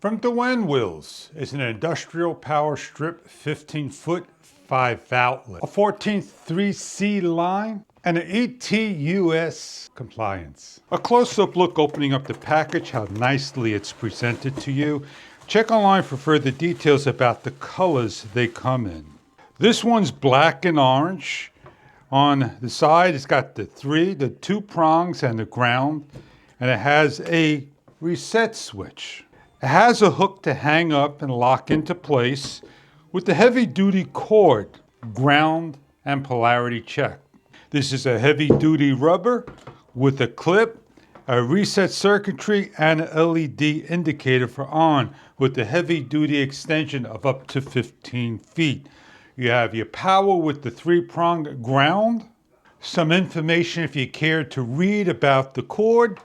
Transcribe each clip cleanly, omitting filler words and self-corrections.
From DEWENWILS is an industrial power strip 15-foot 5 outlet, a 143C line, and an ETUS compliance. A close-up look opening up the package, how nicely it's presented to you. Check online for further details about the colors they come in. This one's black and orange. On the side, it's got the two prongs and the ground, and it has a reset switch. It has a hook to hang up and lock into place with the heavy-duty cord, ground and polarity check. This is a heavy-duty rubber with a clip, a reset circuitry, and an LED indicator for on with the heavy-duty extension of up to 15 feet. You have your power with the 3-prong ground, some information if you care to read about the cord,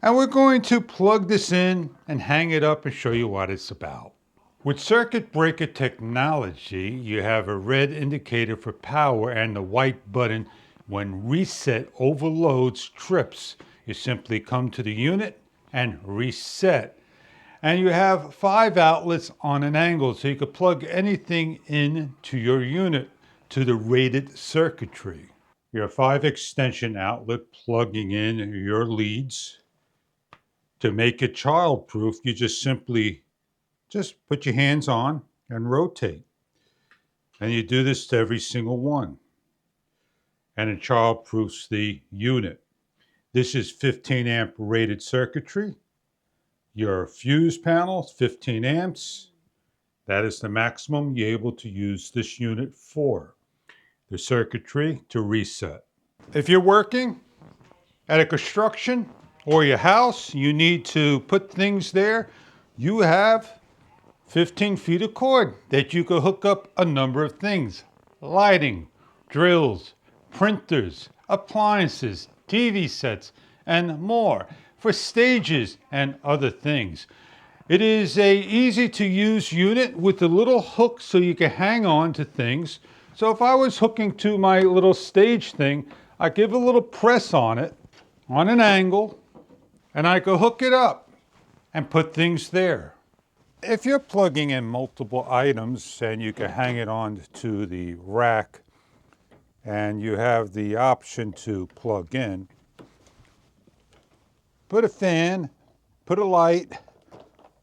and we're going to plug this in and hang it up and show you what it's about. With circuit breaker technology, you have a red indicator for power and the white button when reset overloads trips. You simply come to the unit and reset. And you have 5 outlets on an angle, so you can plug anything in to your unit to the rated circuitry. You have 5 extension outlet plugging in your leads. To make it child-proof, you just simply put your hands on and rotate. And you do this to every single one. And it child-proofs the unit. This is 15 amp rated circuitry. Your fuse panel, 15 amps. That is the maximum you're able to use this unit for. The circuitry to reset. If you're working at a construction or your house, you need to put things there, you have 15 feet of cord that you can hook up a number of things. Lighting, drills, printers, appliances, TV sets, and more for stages and other things. It is a easy to use unit with a little hook so you can hang on to things. So if I was hooking to my little stage thing, I give a little press on it on an angle, and I could hook it up and put things there. If you're plugging in multiple items and you can hang it on to the rack and you have the option to plug in, put a fan, put a light,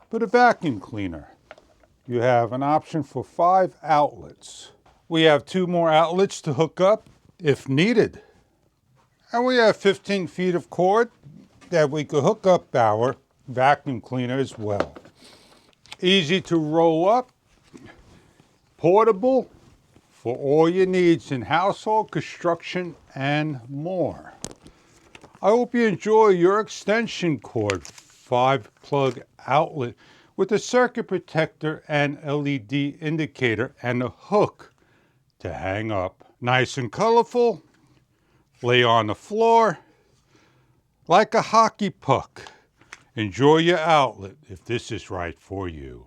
put a vacuum cleaner. You have an option for 5 outlets. We have 2 more outlets to hook up if needed. And we have 15 feet of cord that we could hook up our vacuum cleaner as well. Easy to roll up, portable for all your needs in household, construction, and more. I hope you enjoy your extension cord 5-plug outlet with a circuit protector and LED indicator and a hook to hang up. Nice and colorful, lay on the floor like a hockey puck. Enjoy your outlet if this is right for you.